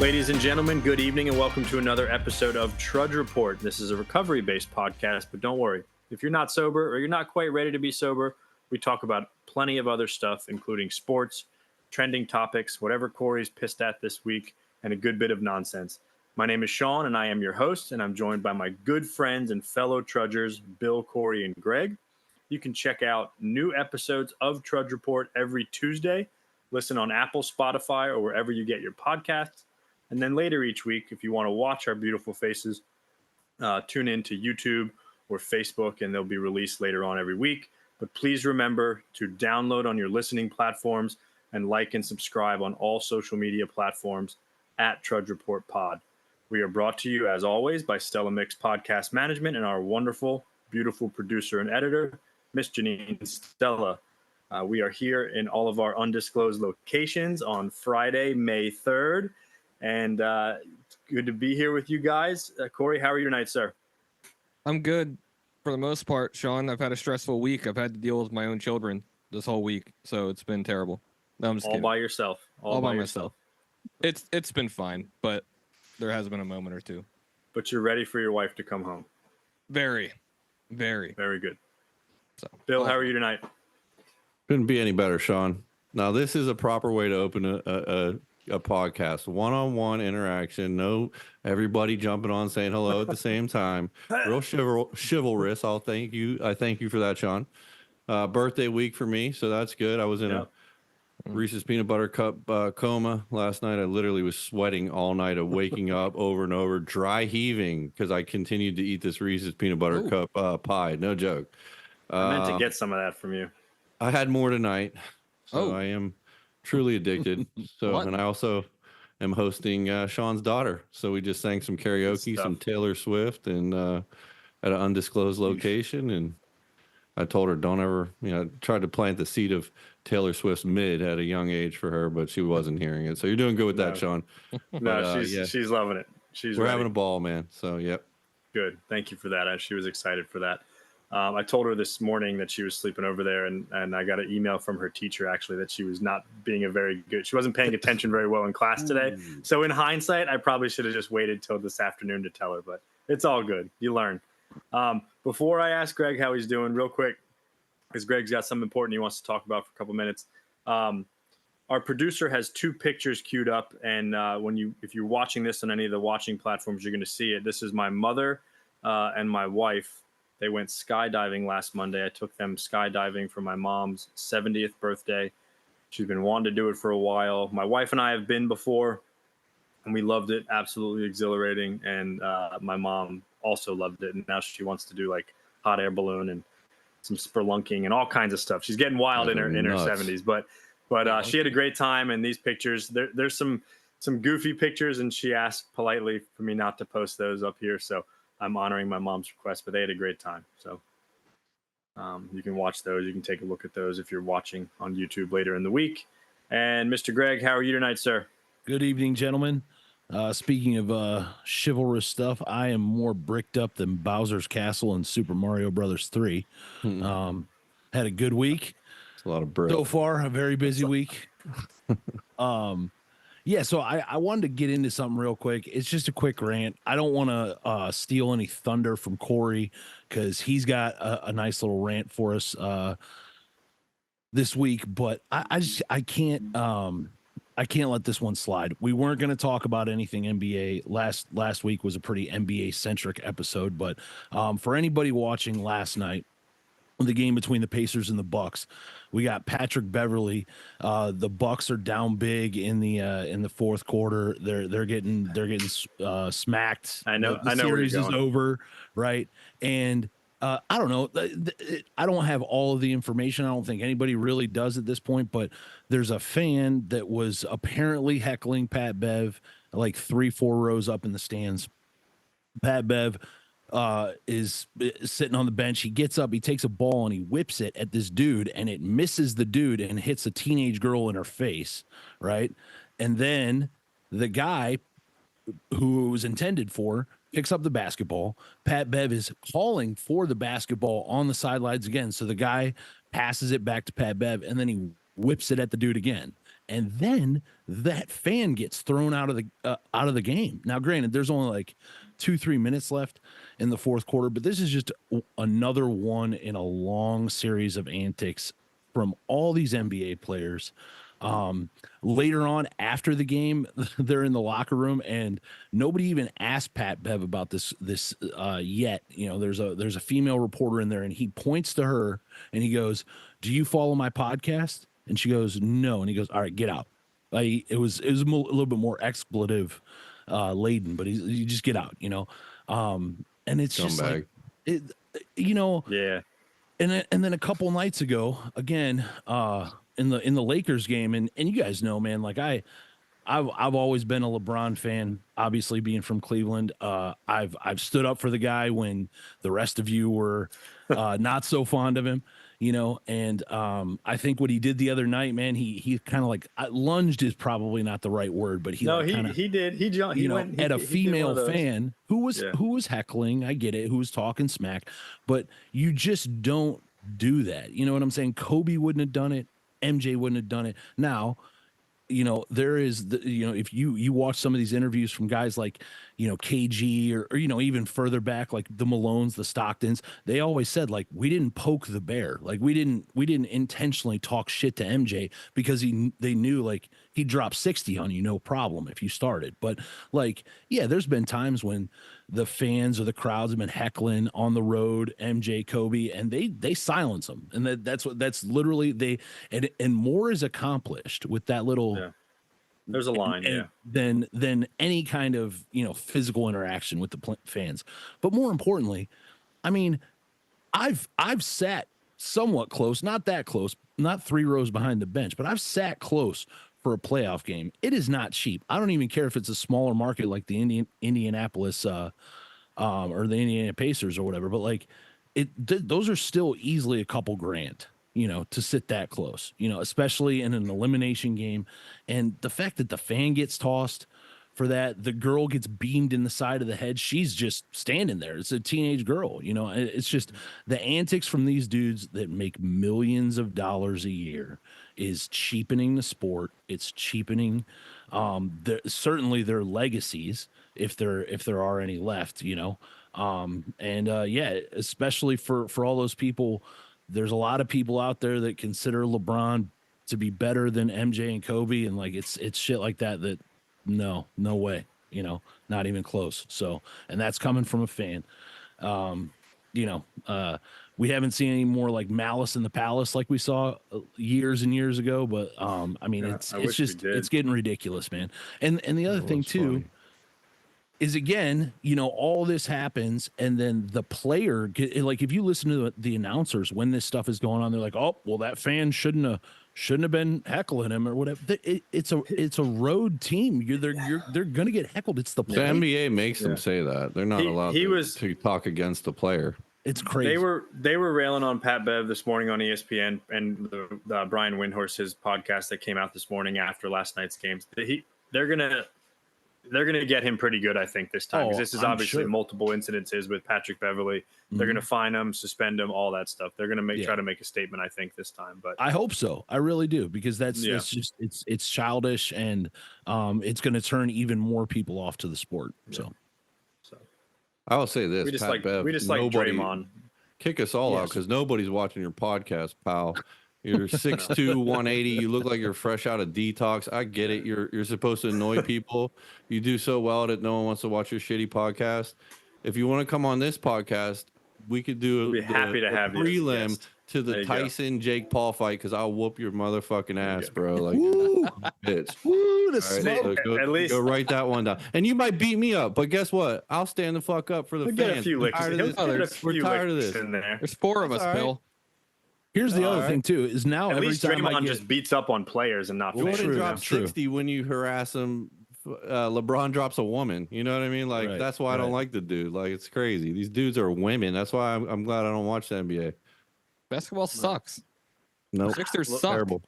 Ladies and gentlemen, good evening and welcome to another episode of Trudge Report. This is a recovery-based podcast, but don't worry. If you're not sober or you're not quite ready to be sober, we talk about plenty of other stuff, including sports, trending topics, whatever Corey's pissed at this week, and a good bit of nonsense. My name is Shawn, and I am your host, and I'm joined by my good friends and fellow trudgers, Bill, Corey, and Greg. You can check out new episodes of Trudge Report every Tuesday. Listen on Apple, Spotify, or wherever you get your podcasts. And then later each week, if you want to watch our beautiful faces, tune in to YouTube or Facebook, and they'll be released later on every week. But please remember to download on your listening platforms and like and subscribe on all social media platforms at Trudge Report Pod. We are brought to you, as always, by Stella Mix Podcast Management and our wonderful, beautiful producer and editor, Miss Janine Stella. We are here in all of our undisclosed locations on Friday, May 3rd. And it's good to be here with you guys. Corey, how are you tonight, sir? I'm good for the most part, Shawn. I've had a stressful week. I've had to deal with my own children this whole week, so it's been terrible. No, I'm just all kidding. By yourself. All by myself. It's been fine, but there has been a moment or two. But you're ready for your wife to come home. Very, very, very good. So, Bill, how are you tonight? Couldn't be any better, Shawn. Now, this is a proper way to open a podcast. One-on-one interaction. No, everybody jumping on saying hello at the same time. Real chivalrous. I thank you for that, Shawn. Birthday week for me, so that's good. I was in a Reese's peanut butter cup coma last night. I literally was sweating all night of waking up over and over, dry heaving because I continued to eat this Reese's peanut butter cup pie. No joke. I meant to get some of that from you. I had more tonight, so I am truly addicted. So, and I also am hosting Shawn's daughter. So we just sang some karaoke, some Taylor Swift, and at an undisclosed location. And I told her, don't ever, tried to plant the seed of Taylor Swift's mid at a young age for her, but she wasn't hearing it. So you're doing good with that, Shawn. No, she's loving it. We're having a ball, man. So, yep. Good. Thank you for that. She was excited for that. I told her this morning that she was sleeping over there, and I got an email from her teacher, actually, that she was not being she wasn't paying attention very well in class today. So in hindsight, I probably should have just waited till this afternoon to tell her, but it's all good. You learn. Before I ask Greg how he's doing, real quick, because Greg's got something important he wants to talk about for a couple minutes. Our producer has two pictures queued up, and if you're watching this on any of the watching platforms, you're going to see it. This is my mother and my wife. They went skydiving last Monday. I took them skydiving for my mom's 70th birthday. She's been wanting to do it for a while. My wife and I have been before, and we loved it. Absolutely exhilarating. And my mom also loved it. And now she wants to do like hot air balloon and some spelunking and all kinds of stuff. She's getting wild in her 70s. But she had a great time. And these pictures, there's some goofy pictures, and she asked politely for me not to post those up here. So I'm honoring my mom's request, but they had a great time. So you can watch those. You can take a look at those if you're watching on YouTube later in the week. And Mr. Greg, how are you tonight, sir? Good evening, gentlemen. Speaking of chivalrous stuff, I am more bricked up than Bowser's Castle in Super Mario Brothers 3. Had a good week. It's a lot of brick. So far, a very busy week. Yeah, so I wanted to get into something real quick. It's just a quick rant. I don't want to steal any thunder from Corey because he's got a nice little rant for us this week. But I can't let this one slide. We weren't going to talk about anything NBA. Last week was a pretty NBA centric episode. But for anybody watching last night, the game between the Pacers and the Bucks, we got Patrick Beverly. The Bucks are down big in the fourth quarter. They're getting smacked. I know. The series is over, right? And I don't know. I don't have all of the information. I don't think anybody really does at this point. But there's a fan that was apparently heckling Pat Bev like 3-4 rows up in the stands. Pat Bev is sitting on the bench. He gets up, he takes a ball and he whips it at this dude, and it misses the dude and hits a teenage girl in her face, right? And then the guy who it was intended for picks up the basketball. Pat Bev is calling for the basketball on the sidelines again. So the guy passes it back to Pat Bev, and then he whips it at the dude again. and then that fan gets thrown out of the game. Now, granted, there's only like 2-3 minutes left in the fourth quarter, but this is just another one in a long series of antics from all these NBA players. Later on after the game, they're in the locker room and nobody even asked Pat Bev about this yet. You know, there's a female reporter in there and he points to her and he goes, "Do you follow my podcast?" And she goes, "No." And he goes, "All right, get out." It was a little bit more expletive laden, but you just get out, you know? And it's just like, you know, yeah. And then a couple nights ago, again, in the Lakers game, and you guys know, man, like I've always been a LeBron fan, obviously being from Cleveland. I've stood up for the guy when the rest of you were not so fond of him, you know. And I think what he did the other night, man, he kind of like lunged is probably not the right word, but he did. He jumped. He went at a female fan who was heckling. I get it, who was talking smack, but you just don't do that. You know what I'm saying? Kobe wouldn't have done it. MJ wouldn't have done it. Now, you know, there is if you watch some of these interviews from guys like, you know, KG or you know, even further back, like the Malones, the Stocktons, they always said, like, we didn't poke the bear. Like we didn't intentionally talk shit to MJ because they knew like he'd drop 60 on you, no problem if you started. But like, yeah, there's been times when the fans or the crowds have been heckling on the road, MJ, Kobe, and they silence them. And that's literally and more is accomplished with that little. Yeah. There's a line, than any kind of, you know, physical interaction with the fans. But more importantly, I mean, I've sat somewhat close, not that close, not 3 rows behind the bench, but I've sat close for a playoff game. It is not cheap. I don't even care if it's a smaller market like the Indianapolis or the Indiana Pacers or whatever, but like those are still easily a couple grand, you know, to sit that close, you know, especially in an elimination game. And the fact that the fan gets tossed for that, the girl gets beamed in the side of the head. She's just standing there. It's a teenage girl, you know. It's just the antics from these dudes that make millions of dollars a year is cheapening the sport. It's cheapening certainly their legacies, if there are any left, you know. Yeah, especially for all those people. There's a lot of people out there that consider LeBron to be better than MJ and Kobe, and like it's shit like that no way, you know, not even close. So, and that's coming from a fan. You know, we haven't seen any more like malice in the palace like we saw years and years ago, but I mean, it's getting ridiculous, man. And the other thing too. Funny. Is again, you know, all this happens and then the player like if you listen to the announcers when this stuff is going on, they're like, "Oh, well, that fan shouldn't have been heckling him or whatever." It's a road team. They're gonna get heckled. It's the player. The NBA makes them say that. They're not allowed to talk against the player. It's crazy. They were railing on Pat Bev this morning on ESPN and the Brian Windhorse's podcast that came out this morning after last night's games. They're gonna get him pretty good, I think, this time. Because this is obviously multiple incidences with Patrick Beverly. Mm-hmm. They're gonna fine him, suspend him, all that stuff. They're gonna try to make a statement, I think, this time. But I hope so. I really do, because it's childish and it's gonna turn even more people off to the sport. So I will say this: we just like Draymond. Kick us all out because nobody's watching your podcast, pal. You're 6'2", 180. You look like you're fresh out of detox. I get it. You're supposed to annoy people. You do so well that no one wants to watch your shitty podcast. If you want to come on this podcast, we could do be happy to have prelim to the Tyson Jake Paul fight because I'll whoop your motherfucking ass, bro. Like, bitch. Woo, the smoke. Right, at least go write that one down. And you might beat me up, but guess what? I'll stand the fuck up for the fans. Get a few licks. We're tired of this. In there. There's 4 of us, Bill. Here's the other thing too: is now at every least time Draymond just beats up on players and not. Jordan drops 60 when you harass him. LeBron drops a woman. You know what I mean? Like that's why I don't like the dude. Like it's crazy. These dudes are women. That's why I'm glad I don't watch the NBA. Basketball sucks. No, Sixers suck. Terrible.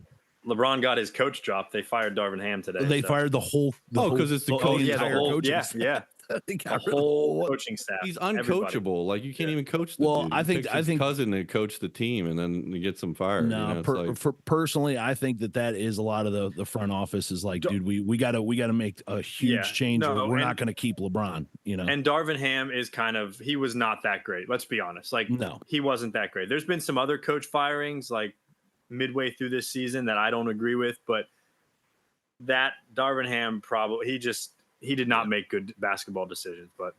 LeBron got his coach dropped. They fired Darvin Ham today. They fired the whole. Because it's the coach. Yeah. They The got rid of the whole coaching staff. He's everybody. uncoachable. Like, you can't even coach the Well, dude. I He think- picks I his think- cousin to coach the team, and then he gets him fired. No, you know, it's like, personally, I think that is a lot of the front office is like, dude, we gotta make a huge change. Or we're not going to keep LeBron. You know, And Darvin Ham is he was not that great. Let's be honest. Like, No. he wasn't that great. There's been some other coach firings like midway through this season that I don't agree with, but that Darvin Ham he did not make good basketball decisions. But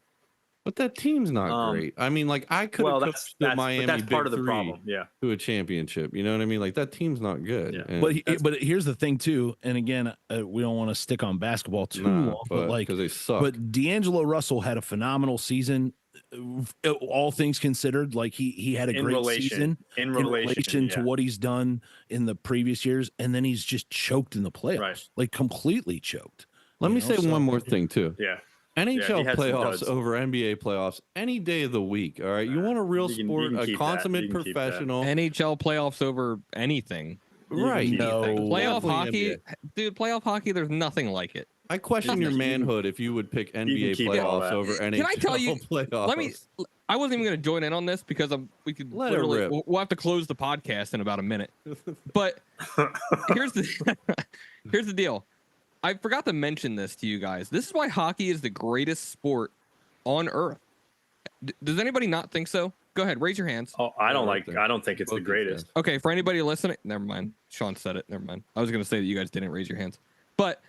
that team's not great. I mean, like, I could have coached the Miami that's Big part of the Three problem. Yeah. to a championship. You know what I mean? Like, that team's not good. Yeah. And but here's the thing too, and again, we don't want to stick on basketball too long, but like, because they suck. but D'Angelo Russell had a phenomenal season, all things considered. Like he had a great season in relation to what he's done in the previous years, and then he's just choked in the playoffs, Right. like completely choked. Let me know, say so- one more thing too. Yeah. NHL he had some playoffs duds. over NBA playoffs any day of the week. All right, you want a real You can sport, keep a that. consummate You can keep that. professional, NHL playoffs over anything. right? No. Playoff Definitely hockey, NBA. dude. Playoff hockey. There's nothing like it. I question your manhood if you would pick NBA keep all playoffs that. over NHL Can I tell you? playoffs. Let me. I wasn't even going to join in on this because we could Let it literally. rip. We'll have to close the podcast in about a minute. But here's the here's the deal. I forgot to mention this to you guys. This is why hockey is the greatest sport on earth. Does anybody not think so? Go ahead, raise your hands. Oh, I don't think it's the greatest. Okay, for anybody listening, never mind. Sean said it. Never mind. I was going to say that you guys didn't raise your hands. But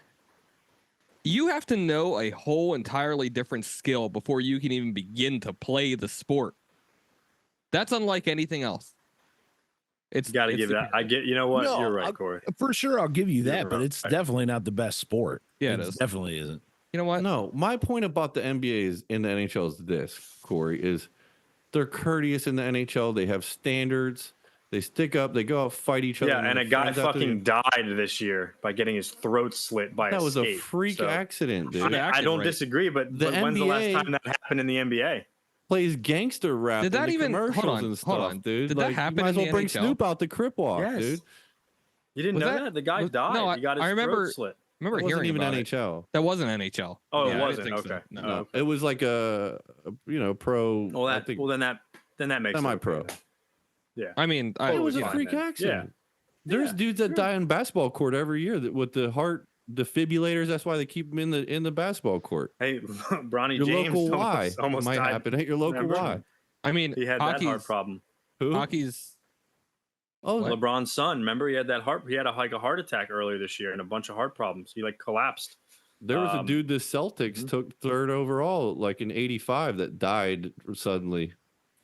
you have to know a whole entirely different skill before you can even begin to play the sport. That's unlike anything else. It's Got to give that. You know what? No, You're right, Corey. For sure, I'll give you that, You're but it's right. definitely not the best sport. Yeah, it It is. definitely isn't. You know what? No, my point about the NBA is in the NHL is this, Corey, is they're courteous in the NHL. They have standards. They stick up. They go out, fight each other. Yeah, and a guy fans after fucking died this year by getting his throat slit by that a was a skate. freak So, accident, dude. I don't Right. disagree, but The when's the last NBA time that happened in the NBA? Plays gangster rap Did that in the even- hold commercials on, and hold stuff, on. dude. Did that Like, happen you might in as well the bring NHL? Snoop out the crip walk, Yes. dude. You didn't Was know that- that? The guy was- died. no, he got his I remember- throat slit. I remember It wasn't hearing even about it. NHL. That wasn't NHL. Oh, it Yeah, I didn't wasn't? think so. Okay. No. Oh, okay. It was like a pro. Well, I think then that makes it semi-pro. okay then. Yeah. I mean, It It was a fine freak then. accident. Yeah. There's Yeah, dudes that die in basketball court every year with the heart defibrillators. That's why they keep them in the basketball court. Hey, Bronny Your James local Y almost might died. happen at your local Remember? Y. I mean, He had that heart hockey's problem. Who? hockey's. Oh, What? LeBron's son, remember he had a heart attack earlier this year and a bunch of heart problems. He collapsed. there was a Um, dude the Celtics took third overall, like in '85, that died suddenly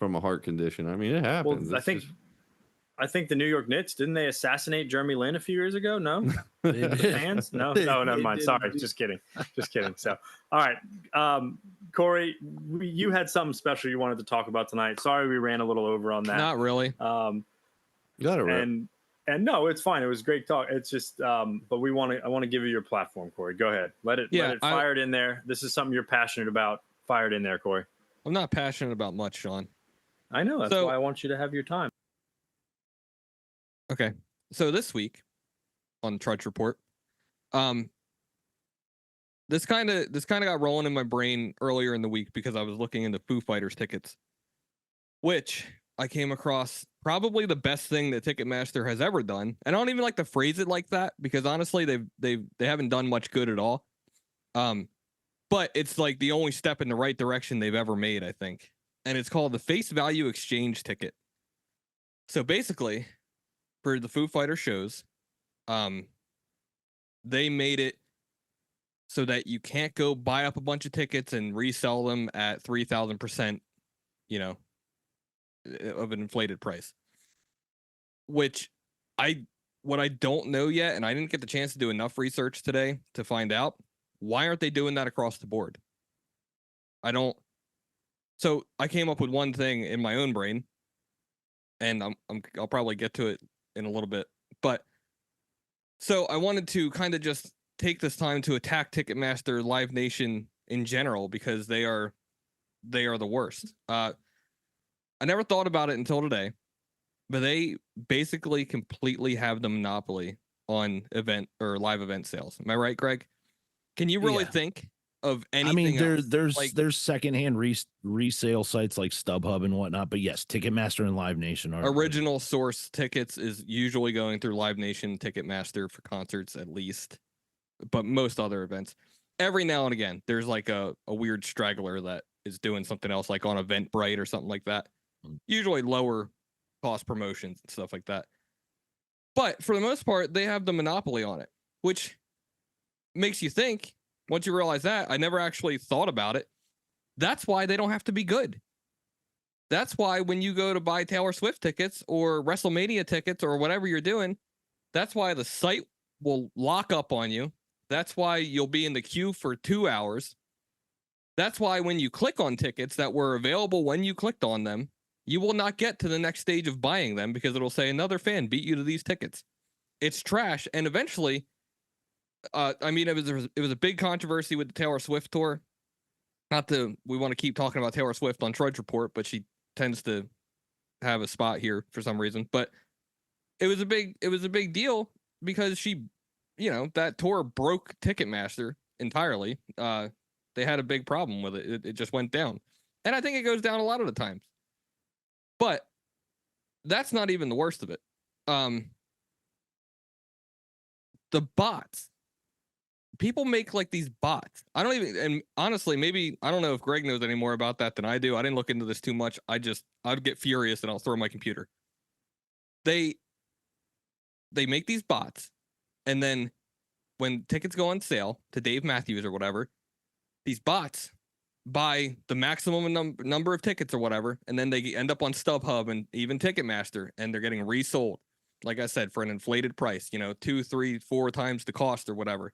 from a heart condition. I mean, it happens. Well, It's just- I think the New York Knicks, didn't they assassinate Jeremy Lin a few years ago? No? The fans? No, never mind. They Sorry, did. just kidding. So, all right. Corey, you had something special you wanted to talk about tonight. Sorry we ran a little over on that. Not really. you got it right. And no, it's fine. It was great talk. It's just, but I want to give you your platform, Corey. Go ahead. Let it fire it in there. This is something you're passionate about. Fire it in there, Corey. I'm not passionate about much, Sean. I know. That's So- why I want you to have your time. Okay. So this week on Trudge Report, this kind of got rolling in my brain earlier in the week because I was looking into Foo Fighters tickets, which I came across probably the best thing that Ticketmaster has ever done. And I don't even like to phrase it like that because honestly, they haven't done much good at all. But it's like the only step in the right direction they've ever made, I think. And it's called the Face Value Exchange Ticket. So basically, for the Foo Fighter shows, they made it so that you can't go buy up a bunch of tickets and resell them at 3,000%, of an inflated price. Which what I don't know yet, and I didn't get the chance to do enough research today to find out, why aren't they doing that across the board? So I came up with one thing in my own brain, and I'll probably get to it in a little bit. But so I wanted to kind of just take this time to attack Ticketmaster, Live Nation in general, because they are the worst. I never thought about it until today, but they basically completely have the monopoly on event or live event sales. Am I right, Greg? Can you really Yeah. think of anything. I mean, else. there's secondhand resale sites like StubHub and whatnot, but yes, Ticketmaster and Live Nation are original source tickets is usually going through Live Nation, Ticketmaster for concerts at least, but most other events. Every now and again, there's like a weird straggler that is doing something else, like on Eventbrite or something like that. Usually lower cost promotions and stuff like that. But for the most part, they have the monopoly on it, which makes you think, once you realize that, I never actually thought about it. That's why they don't have to be good. That's why when you go to buy Taylor Swift tickets or WrestleMania tickets or whatever you're doing, that's why the site will lock up on you. That's why you'll be in the queue for 2 hours. That's why when you click on tickets that were available when you clicked on them, you will not get to the next stage of buying them because it'll say another fan beat you to these tickets. It's trash. And eventually, I mean, it was a big controversy with the Taylor Swift tour. We want to keep talking about Taylor Swift on Trudge Report, but she tends to have a spot here for some reason. But it was a big deal because she, that tour broke Ticketmaster entirely. They had a big problem with it. It just went down. And I think it goes down a lot of the times. But that's not even the worst of it. The bots. People make like these bots. And honestly, maybe, I don't know if Greg knows any more about that than I do. I didn't look into this too much. I'd get furious and I'll throw my computer. They make these bots. And then when tickets go on sale to Dave Matthews or whatever, these bots buy the maximum number of tickets or whatever. And then they end up on StubHub and even Ticketmaster, and they're getting resold. Like I said, for an inflated price, 2, 3, 4 times the cost or whatever.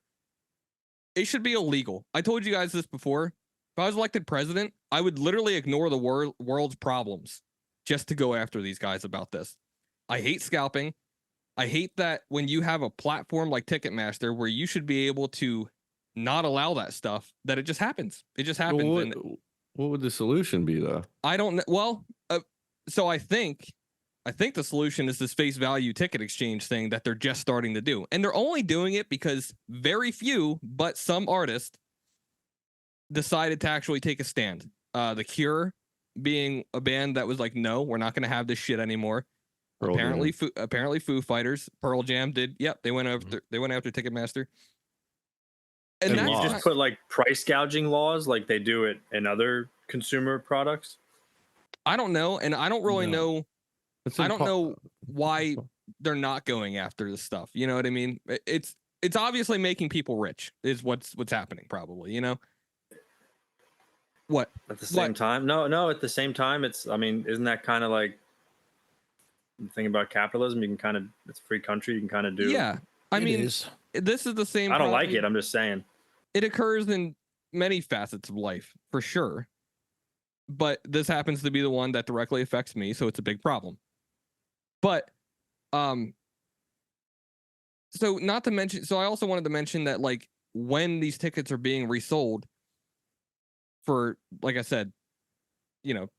It should be illegal. I told you guys this before. If I was elected president, I would literally ignore the world's problems just to go after these guys about this. I hate scalping. I hate that when you have a platform like Ticketmaster where you should be able to not allow that stuff, that it just happens. It just happens. Well, what would the solution be, though? I don't know. Well, so I think the solution is this face value ticket exchange thing that they're just starting to do. And they're only doing it because very few, but some artists decided to actually take a stand. The Cure being a band that was like, no, we're not going to have this shit anymore. Apparently Foo Fighters, Pearl Jam did. Yep. They went after Ticketmaster. And you just put like price gouging laws like they do it in other consumer products. I don't know. And I don't really know. I don't know why they're not going after this stuff. You know what I mean? It's obviously making people rich is what's happening probably, What? At the same time? No, at the same time, isn't that kind of like the thing about capitalism? You can it's a free country. You can kind of do. Yeah. This is the same. I don't like it. I'm just saying. It occurs in many facets of life for sure. But this happens to be the one that directly affects me. So it's a big problem. But, so I also wanted to mention that like when these tickets are being resold for, like I said,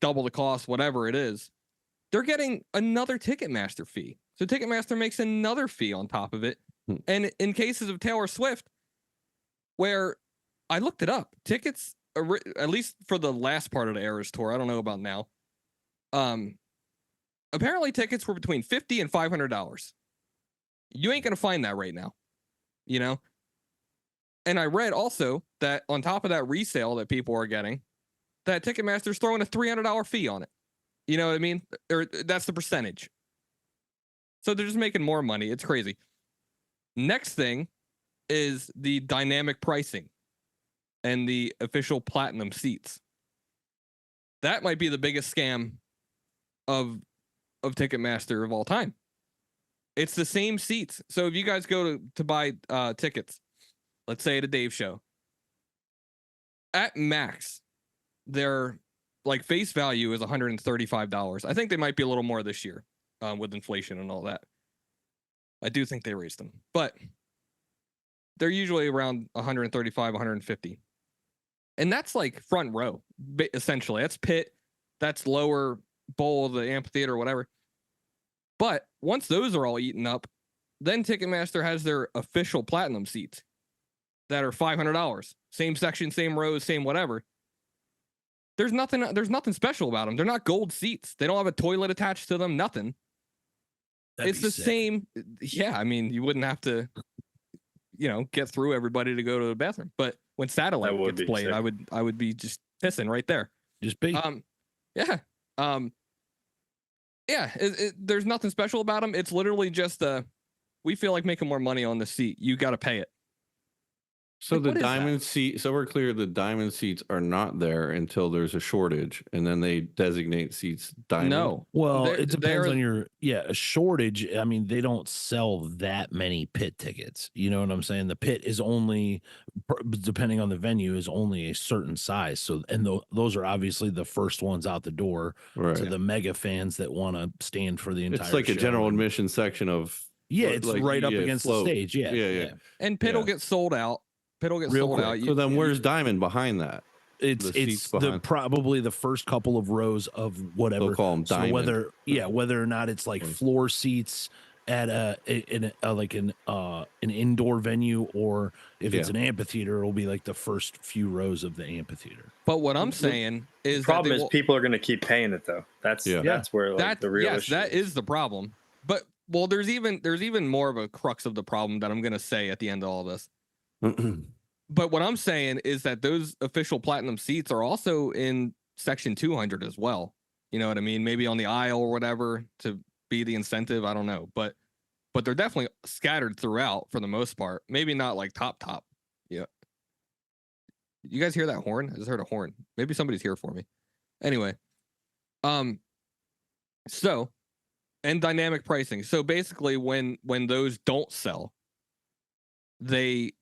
double the cost, whatever it is, they're getting another Ticketmaster fee. So Ticketmaster makes another fee on top of it. And in cases of Taylor Swift, where I looked it up, tickets, at least for the last part of the Eras tour, I don't know about now. Apparently tickets were between $50 and $500. You ain't going to find that right now, And I read also that on top of that resale that people are getting, that Ticketmaster's throwing a $300 fee on it. You know what I mean? Or that's the percentage. So they're just making more money. It's crazy. Next thing is the dynamic pricing and the official platinum seats. That might be the biggest scam of Ticketmaster of all time. It's the same seats. So if you guys go to buy tickets, let's say at a Dave show, at max, their like face value is $135. I think they might be a little more this year with inflation and all that. I do think they raised them, but they're usually around 135, 150. And that's like front row, essentially. That's pit, that's lower bowl of the amphitheater or whatever. But once those are all eaten up, then Ticketmaster has their official platinum seats. that are $500. Same section, same rows, same whatever. There's nothing special about them. They're not gold seats. They don't have a toilet attached to them, nothing. It's the same. Yeah, I mean, you wouldn't have to, get through everybody to go to the bathroom. But when Satellite gets played, sick. I would be just pissing right there. Just be. Yeah. There's nothing special about them. It's literally just we feel like making more money on the seat. You got to pay it. So the diamond seat, so we're clear, the diamond seats are not there until there's a shortage, and then they designate seats diamond. No, well, it depends on a shortage. I mean, they don't sell that many pit tickets. You know what I'm saying? The pit is only, depending on the venue, is only a certain size. So, and those are obviously the first ones out the door to the mega fans that want to stand for the entire. It's like show. A general admission section of. Yeah, it's like, right up against the stage. Yeah. And pit will get sold out. Pit'll get sold out. So then where's Diamond behind that? It's probably the first couple of rows of whatever. They'll call them Diamond. So whether or not it's like floor seats at an indoor venue, or if it's an amphitheater, it'll be like the first few rows of the amphitheater. But what I'm saying is the problem is people are going to keep paying it though. That's where the real issue. That is the problem. But there's even more of a crux of the problem that I'm going to say at the end of all this. But what I'm saying is that those official platinum seats are also in section 200 as well. You know what I mean? Maybe on the aisle or whatever to be the incentive. I don't know, but they're definitely scattered throughout for the most part. Maybe not like top. Yeah. You guys hear that horn? I just heard a horn. Maybe somebody's here for me. Anyway, so, and dynamic pricing. So basically, when those don't sell, they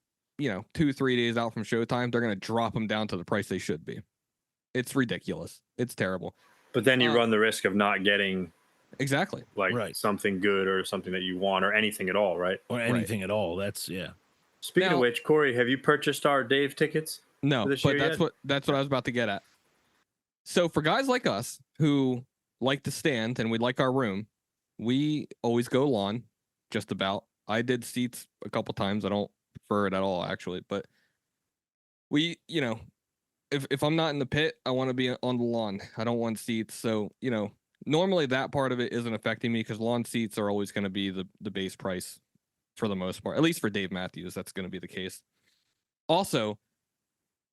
2-3 days out from showtime, they're going to drop them down to the price they should be. It's ridiculous. It's terrible. But then you run the risk of not getting exactly something good or something that you want or anything at all, right? Or anything at all. That's Speaking of which, Corey, have you purchased our Dave tickets? No, but that's what I was about to get at. So for guys like us who like to stand and we like our room, we always go lawn, just about. I did seats a couple times. I don't prefer it at all, actually, but we, if I'm not in the pit, I want to be on the lawn. I don't want seats. So, normally that part of it isn't affecting me because lawn seats are always going to be the base price for the most part. At least for Dave Matthews, that's going to be the case. Also,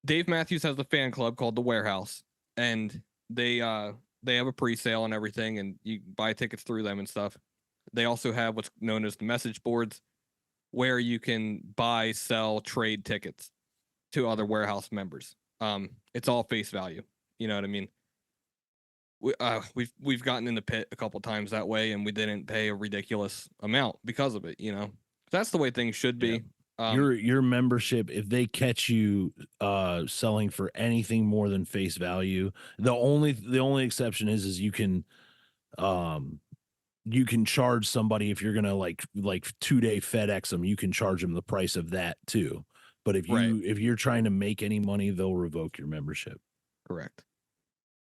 Dave Matthews has a fan club called The Warehouse, and they have a pre-sale and everything, and you buy tickets through them and stuff. They also have what's known as the message boards, where you can buy, sell, trade tickets to other warehouse members. It's all face value. You know what I mean? We've gotten in the pit a couple times that way, and we didn't pay a ridiculous amount because of it. That's the way things should be. Your membership, if they catch you selling for anything more than face value, the only exception is you can charge somebody if you're gonna like 2-day FedEx them, you can charge them the price of that too. But if you're trying to make any money, they'll revoke your membership. Correct.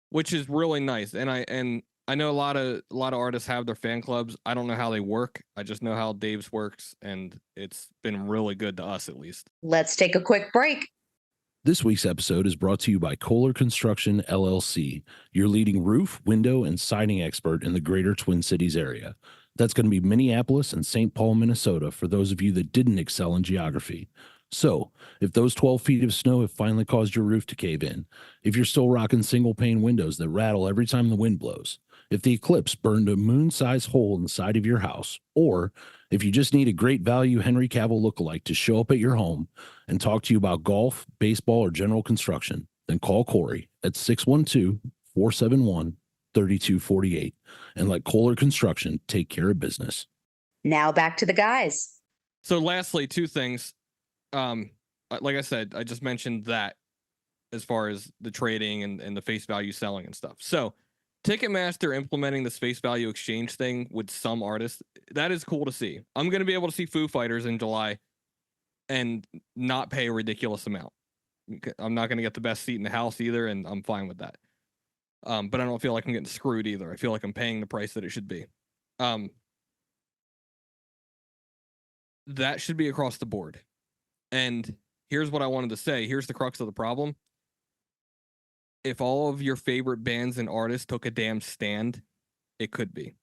Which is really nice. And I know a lot of artists have their fan clubs. I don't know how they work. I just know how Dave's works, and it's been really good to us, at least. Let's take a quick break. This week's episode is brought to you by Kohler Construction, LLC, your leading roof, window, and siding expert in the greater Twin Cities area. That's going to be Minneapolis and St. Paul, Minnesota, for those of you that didn't excel in geography. So, if those 12 feet of snow have finally caused your roof to cave in, if you're still rocking single-pane windows that rattle every time the wind blows, if the eclipse burned a moon-sized hole in the side of your house, or if you just need a great value Henry Cavill lookalike to show up at your home and talk to you about golf, baseball, or general construction, then call Corey at 612-471-3248 and let Kohler Construction take care of business. Now back to the guys. So lastly, two things. Like I said, I just mentioned that as far as the trading and the face value selling and stuff. So Ticketmaster implementing this face value exchange thing with some artists, that is cool to see. I'm going to be able to see Foo Fighters in July and not pay a ridiculous amount. I'm not going to get the best seat in the house either, and I'm fine with that. But I don't feel like I'm getting screwed either. I feel like I'm paying the price that it should be. That should be across the board. And here's what I wanted to say. Here's the crux of the problem. If all of your favorite bands and artists took a damn stand, it could be.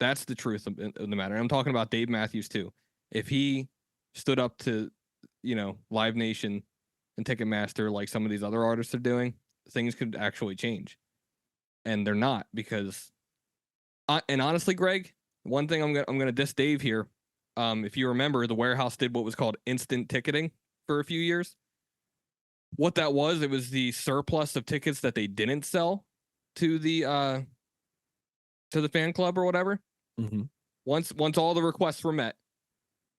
That's the truth of the matter. And I'm talking about Dave Matthews too. If he stood up to, Live Nation and Ticketmaster like some of these other artists are doing, things could actually change. And they're not, because and honestly, Greg, one thing I'm gonna diss Dave here. If you remember, the warehouse did what was called instant ticketing for a few years. What that was, it was the surplus of tickets that they didn't sell to the fan club or whatever. Mm-hmm. Once all the requests were met,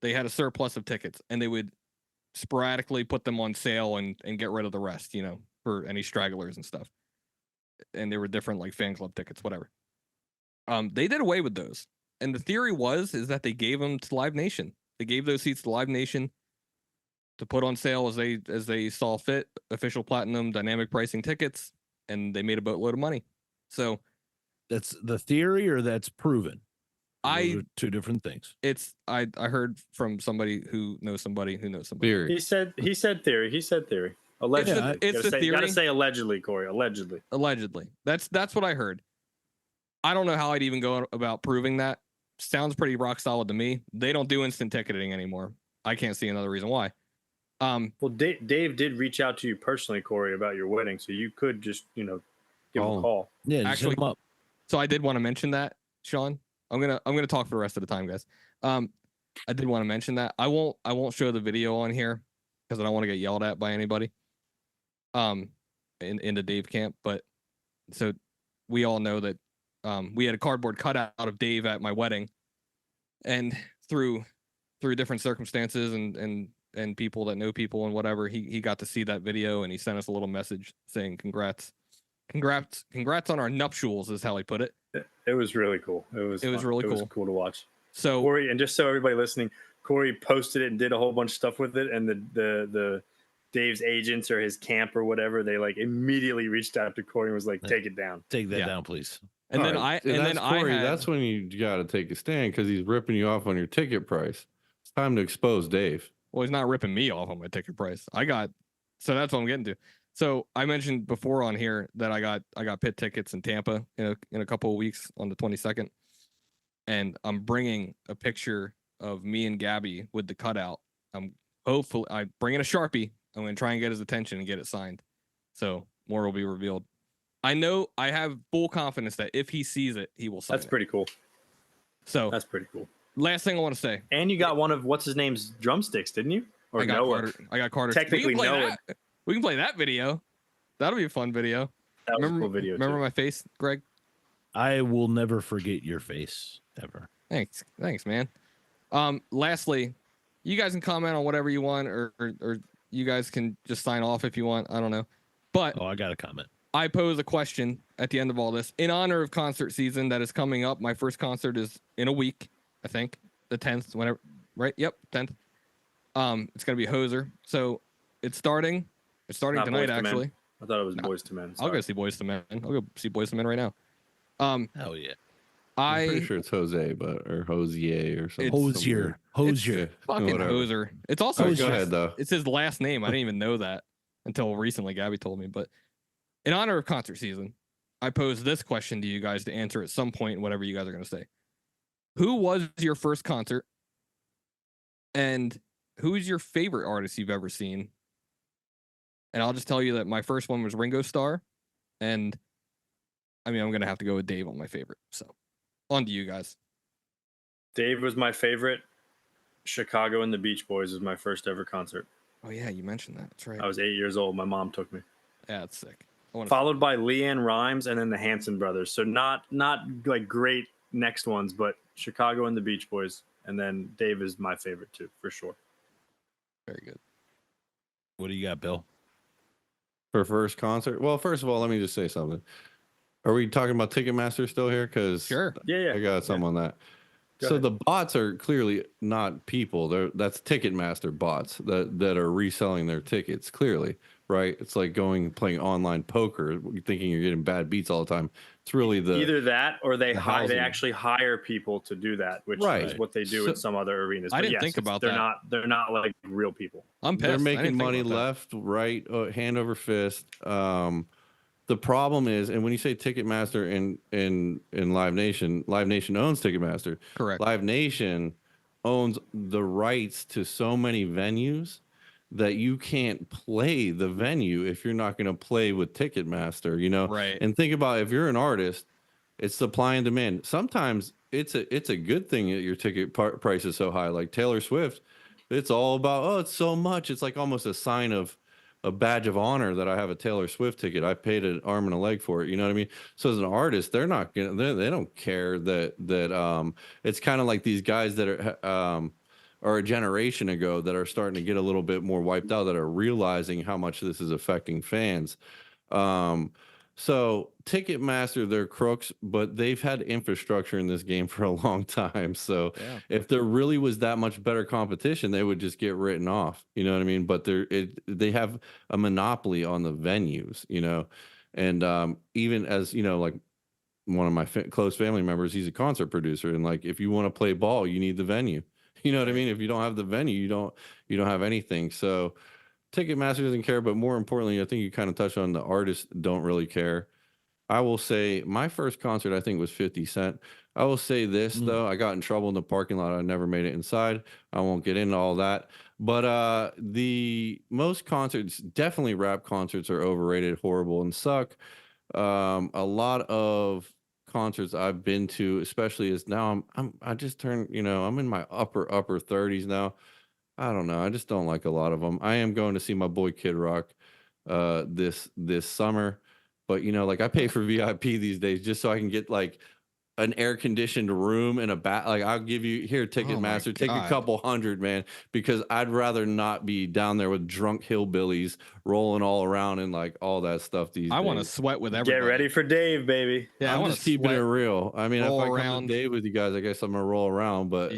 they had a surplus of tickets, and they would sporadically put them on sale and get rid of the rest, for any stragglers and stuff. And they were different, like fan club tickets, whatever. They did away with those. And the theory is that they gave them to Live Nation. They gave those seats to Live Nation to put on sale as they saw fit, official platinum dynamic pricing tickets, and they made a boatload of money. So that's the theory, or that's proven? Those are two different things. I heard from somebody who knows somebody who knows somebody. Theory. He said theory. Allegedly. It's a theory. You gotta say allegedly, Corey. Allegedly. That's what I heard. I don't know how I'd even go about proving that. Sounds pretty rock solid to me. They don't do instant ticketing anymore. I can't see another reason why. Well, Dave did reach out to you personally, Corey, about your wedding, so you could just, give him a call. Yeah, just hit him up. So I did want to mention that, Shawn. I'm gonna talk for the rest of the time, guys. I did want to mention that. I won't show the video on here because I don't want to get yelled at by anybody. In the Dave camp, but so we all know that we had a cardboard cutout of Dave at my wedding, and through different circumstances and people that know people and whatever, he got to see that video, and he sent us a little message saying congrats on our nuptials, is how he put it. It was really cool. It was really cool. It was cool to watch. So Corey, and just so everybody listening, Corey posted it and did a whole bunch of stuff with it, and the Dave's agents or his camp or whatever, they like immediately reached out to Corey and was like, take it down. Take that down, please. And All then right. That's when you got to take a stand, because he's ripping you off on your ticket price. It's time to expose Dave. Well, he's not ripping me off on my ticket price. So that's what I'm getting to. So I mentioned before on here that I got pit tickets in Tampa in a couple of weeks on the 22nd, and I'm bringing a picture of me and Gabby with the cutout. I'm bringing a Sharpie. I'm going to try and get his attention and get it signed. So more will be revealed. I know I have full confidence that if he sees it, he will sign it. That's pretty cool. So that's pretty cool. Last thing I want to say. And you got one of what's his name's drumsticks, didn't you? Or I got Noah? Carter. Technically Noah. We can play that video. That'll be a fun video. That was a cool video. Remember my face, Greg? I will never forget your face ever. Thanks, man. Lastly, you guys can comment on whatever you want, or you guys can just sign off if you want. I don't know. But I got a comment. I pose a question at the end of all this in honor of concert season that is coming up. My first concert is in a week, I think, the 10th, whenever, right? Yep, 10th. It's gonna be Hoser. So it's starting. It's starting Not tonight, Boyz II Men. actually. I thought it was Boyz II Men. I'll go see Boyz II Men. I'll go see Boyz II Men right now. Hell yeah. I'm pretty sure it's Jose, or Hosier or something. Hosier. Fucking Whatever. Hoser. It's also go ahead though. It's his last name. I didn't even know that until recently. Gabby told me. But in honor of concert season, I pose this question to you guys to answer at some point, whatever you guys are going to say. Who was your first concert? And who is your favorite artist you've ever seen? And I'll just tell you that my first one was Ringo Starr. And I mean, I'm going to have to go with Dave on my favorite. So on to you guys. Dave was my favorite. Chicago and the Beach Boys was my first ever concert. Oh, yeah, you mentioned that. That's right. I was 8 years old. My mom took me. Yeah, it's sick. Followed by Leanne Rimes and then the Hanson Brothers. So not like great next ones, but Chicago and the Beach Boys. And then Dave is my favorite too, for sure. Very good. What do you got, Bill? For first concert? Well, first of all, let me just say something. Are we talking about Ticketmaster still here? Because sure. Yeah. I got something on that. So the bots are clearly not people. That's Ticketmaster bots that are reselling their tickets. Clearly, right? It's like playing online poker, thinking you're getting bad beats all the time. It's really either that or they housing. actually hire people to do that, which is what they do in some other arenas. I But didn't yes, think about that. They're not like real people. I'm pissed. They're I making didn't think money about that. left, right, hand over fist. The problem is, and when you say Ticketmaster in Live Nation owns Ticketmaster. Correct. Live Nation owns the rights to so many venues that you can't play the venue if you're not going to play with Ticketmaster, Right. And think about if you're an artist, it's supply and demand. Sometimes it's a good thing that your ticket price is so high. Like Taylor Swift, it's all about, it's so much. It's like almost a sign of a badge of honor that I have a Taylor Swift ticket. I paid an arm and a leg for it. You know what I mean? So as an artist, they're not gonna, they don't care that it's kind of like these guys that are a generation ago that are starting to get a little bit more wiped out, that are realizing how much this is affecting fans. So Ticketmaster, they're crooks, but they've had infrastructure in this game for a long time. So if there really was that much better competition, they would just get written off. You know what I mean? But they have a monopoly on the venues, and even as like one of my close family members, he's a concert producer, and like if you want to play ball, you need the venue. You know what I mean? If you don't have the venue, you don't have anything. So Ticketmaster doesn't care, but more importantly, I think you kind of touched on the artists don't really care. I will say my first concert, I think, was 50 Cent. I will say this, though. I got in trouble in the parking lot. I never made it inside. I won't get into all that. But the most concerts, definitely rap concerts, are overrated, horrible, and suck. A lot of concerts I've been to, especially as now I just turned, I'm in my upper 30s now. I don't know. I just don't like a lot of them. I am going to see my boy Kid Rock this summer, but like I pay for VIP these days just so I can get like an air conditioned room and a bat. Like I'll give you here, Ticketmaster, take a couple hundred, man, because I'd rather not be down there with drunk hillbillies rolling all around and like all that stuff these days. I want to sweat with everybody. Get ready for Dave, baby. Yeah, I'm just keeping it real. I mean, if I come to Dave with you guys, I guess I'm gonna roll around. But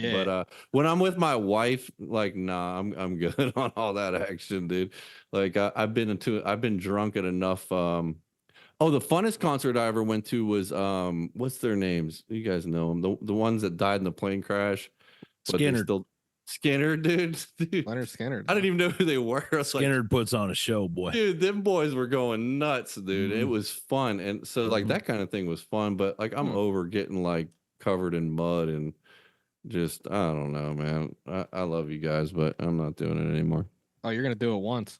when I'm with my wife, like, nah, I'm good on all that action, dude. Like I've been drunk at enough. Oh, the funnest concert I ever went to was what's their names? You guys know them. The ones that died in the plane crash. Skinner. Skinner, dude. Leonard Skinner. I didn't even know who they were. Skinner puts on a show, boy. Dude, them boys were going nuts, dude. It was fun. And so like that kind of thing was fun, but like I'm over getting like covered in mud and just I don't know, man. I love you guys, but I'm not doing it anymore. Oh, you're gonna do it once.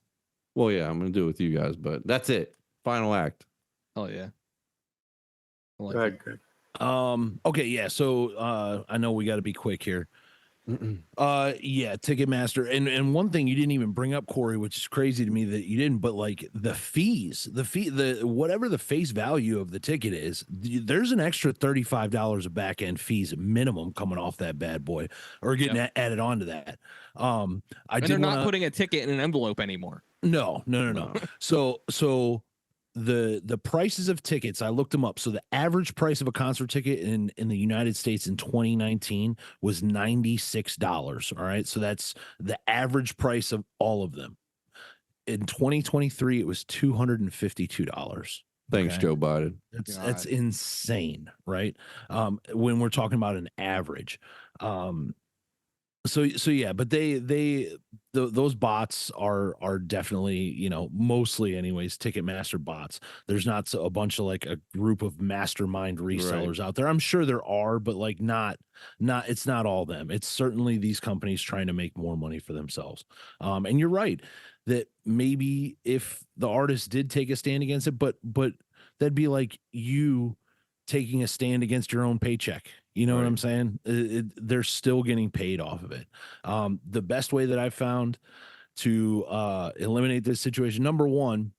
Well, yeah, I'm gonna do it with you guys, but that's it. Final act. Oh yeah. Go ahead, Greg. Okay, yeah. So I know we got to be quick here. Yeah, Ticketmaster, and one thing you didn't even bring up, Corey, which is crazy to me that you didn't, but like the whatever the face value of the ticket is, there's an extra $35 of back end fees minimum coming off that bad boy, or getting added on to that. They're not putting a ticket in an envelope anymore. No. So the prices of tickets, I looked them up. So the average price of a concert ticket in the United States in 2019 was $96. All right. So that's the average price of all of them. In 2023, it was $252. Thanks, Joe Biden. That's insane, right? When we're talking about an average. So yeah, but those bots are definitely, mostly anyways, Ticketmaster bots. There's not a bunch of like a group of mastermind resellers out there. I'm sure there are, but like not it's not all them. It's certainly these companies trying to make more money for themselves. And you're right that maybe if the artist did take a stand against it, but that'd be like you taking a stand against your own paycheck. You know what I'm saying? They're still getting paid off of it. The best way that I've found to eliminate this situation, number one,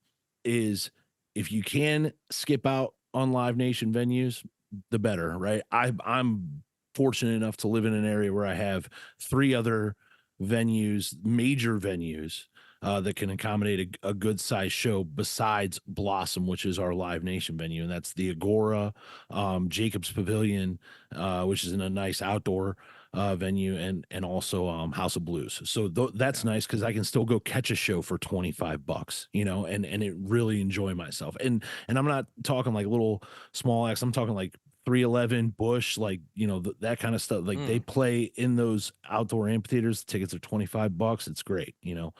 is if you can skip out on Live Nation venues, the better, right? I'm fortunate enough to live in an area where I have 3 other venues, major venues, that can accommodate a good size show besides Blossom, which is our Live Nation venue, and that's the Agora, Jacobs Pavilion, which is in a nice outdoor venue, and also House of Blues. So that's nice because I can still go catch a show for $25, you know, and it really enjoy myself. And I'm not talking like little small acts. I'm talking like 311 Bush, like, you know, that kind of stuff. Like they play in those outdoor amphitheaters. Tickets are $25. It's great, you know.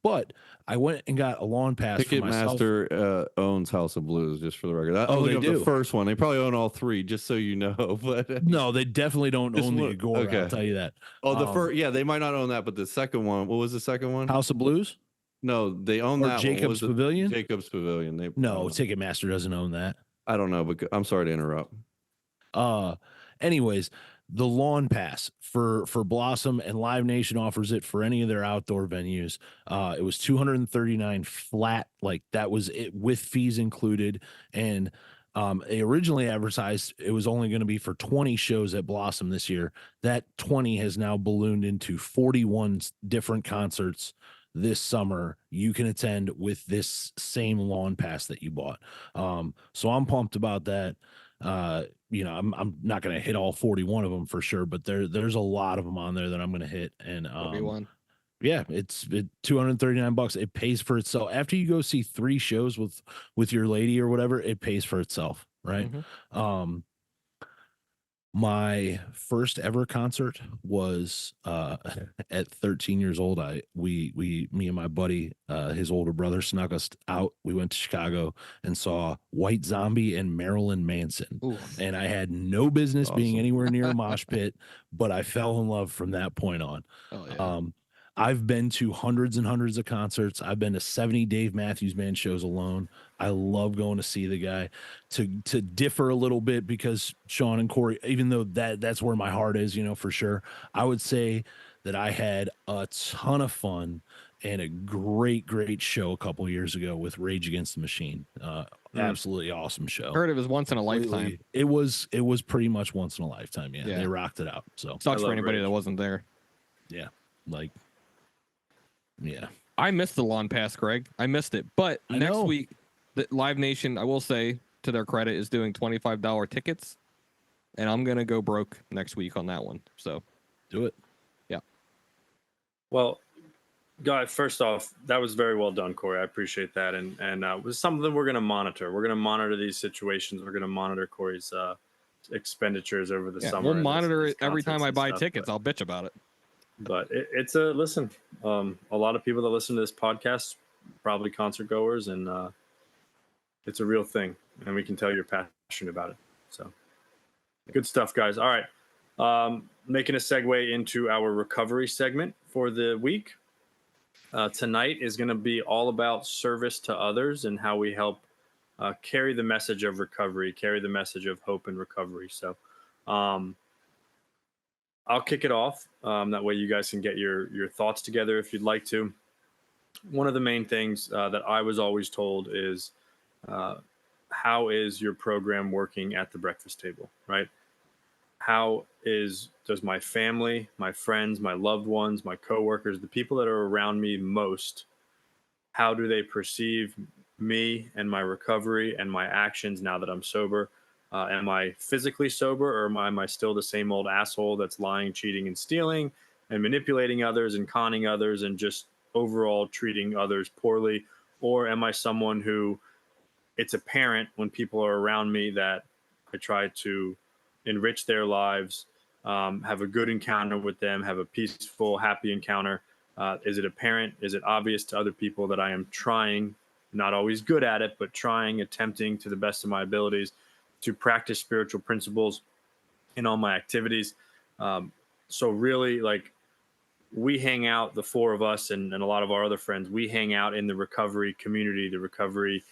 But I went and got a lawn pass for myself. Ticketmaster owns House of Blues, just for the record. They do. The first one. They probably own all three, just so you know. But no, they definitely don't own the Agora. Okay. I'll tell you that. Oh, the first, yeah, they might not own that, but the second one. What was the second one? House of Blues. No, they own that. Jacobs Pavilion. Jacobs Pavilion. No, Ticketmaster doesn't own that. I don't know, but I'm sorry to interrupt. Anyways, the lawn pass for Blossom, and Live Nation offers it for any of their outdoor venues. It was $239 flat, like that was it with fees included. And they originally advertised it was only going to be for 20 shows at Blossom this year. That 20 has now ballooned into 41 different concerts this summer you can attend with this same lawn pass that you bought. So I'm pumped about that. You know, I'm not going to hit all 41 of them for sure, but there's a lot of them on there that I'm going to hit. And 41. Yeah, it's $239. It pays for itself. After you go see 3 shows with your lady or whatever, it pays for itself, right? Mm-hmm. My first ever concert was at 13 years old. Me and my buddy, his older brother, snuck us out. We went to Chicago and saw White Zombie and Marilyn Manson. Ooh. And I had no business being anywhere near a mosh pit, but I fell in love from that point on. Oh, yeah. I've been to hundreds and hundreds of concerts. I've been to 70 Dave Matthews Band shows alone. I love going to see the guy. To differ a little bit, because Shawn and Corey, even though that's where my heart is, you know, for sure, I would say that I had a ton of fun and a great show a couple years ago with Rage Against the Machine. Absolutely awesome show. Heard it was once in a lifetime. It was pretty much once in a lifetime. Yeah. They rocked it out. So sucks for anybody that wasn't there. Yeah, like. Yeah, I missed the lawn pass, Greg. I missed it. But next week, the Live Nation, I will say, to their credit, is doing $25 tickets, and I'm gonna go broke next week on that one. So, do it. Yeah. Well, guys, first off, that was very well done, Corey. I appreciate that, and it was something we're gonna monitor. We're gonna monitor these situations. We're gonna monitor Corey's expenditures over the summer. We'll monitor it every time I buy tickets. I'll bitch about it. But it's a listen. A lot of people that listen to this podcast probably concert goers, and it's a real thing, and we can tell you're passionate about it. So good stuff, guys. All right, making a segue into our recovery segment for the week. Tonight is going to be all about service to others and how we help carry the message of recovery, carry the message of hope and recovery. So I'll kick it off. That way you guys can get your thoughts together if you'd like to. One of the main things that I was always told is, how is your program working at the breakfast table, right? Does my family, my friends, my loved ones, my coworkers, the people that are around me most, how do they perceive me and my recovery and my actions now that I'm sober? Am I physically sober, or am I still the same old asshole that's lying, cheating, and stealing and manipulating others and conning others and just overall treating others poorly? Or am I someone who it's apparent when people are around me that I try to enrich their lives, have a good encounter with them, have a peaceful, happy encounter? Is it apparent? Is it obvious to other people that I am trying, not always good at it, but trying, attempting to the best of my abilities to practice spiritual principles in all my activities? So really, like, we hang out, the 4 of us and a lot of our other friends, we hang out in the recovery community, the recovery,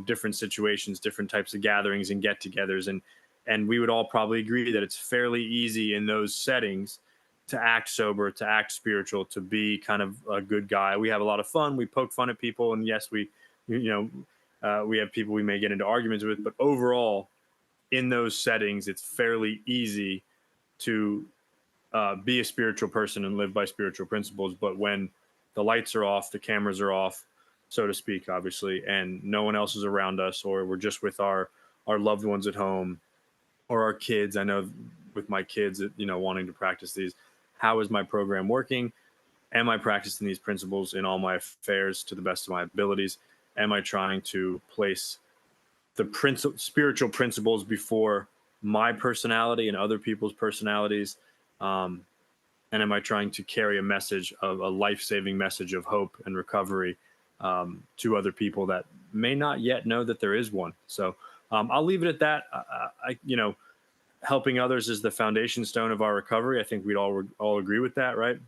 different situations, different types of gatherings and get-togethers. And we would all probably agree that it's fairly easy in those settings to act sober, to act spiritual, to be kind of a good guy. We have a lot of fun. We poke fun at people. And yes, we have people we may get into arguments with, but overall, in those settings, it's fairly easy to be a spiritual person and live by spiritual principles. But when the lights are off, the cameras are off, so to speak, obviously, and no one else is around us, or we're just with our loved ones at home or our kids. I know with my kids, wanting to practice these, how is my program working? Am I practicing these principles in all my affairs to the best of my abilities? Am I trying to place the spiritual principles before my personality and other people's personalities? And am I trying to carry a message of a life-saving message of hope and recovery to other people that may not yet know that there is one? So I'll leave it at that. Helping others is the foundation stone of our recovery. I think we'd all agree with that, right?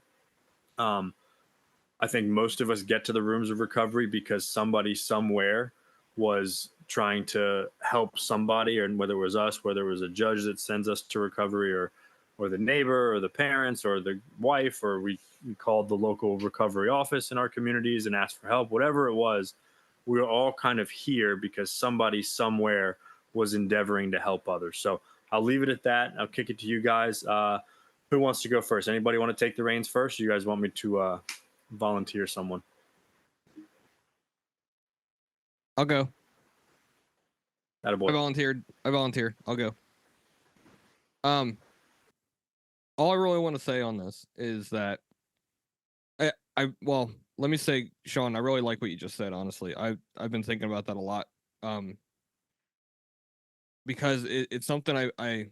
I think most of us get to the rooms of recovery because somebody somewhere was trying to help somebody, or whether it was us, whether it was a judge that sends us to recovery, or the neighbor, or the parents, or the wife, or we called the local recovery office in our communities and asked for help. Whatever it was, we were all kind of here because somebody somewhere was endeavoring to help others. So I'll leave it at that. I'll kick it to you guys. Who wants to go first? Anybody want to take the reins first? Or you guys want me to volunteer someone? I'll go. Attaboy. I volunteered. I'll go. All I really want to say on this is that well, let me say, Shawn, I really like what you just said. Honestly, I've been thinking about that a lot. Because it's something I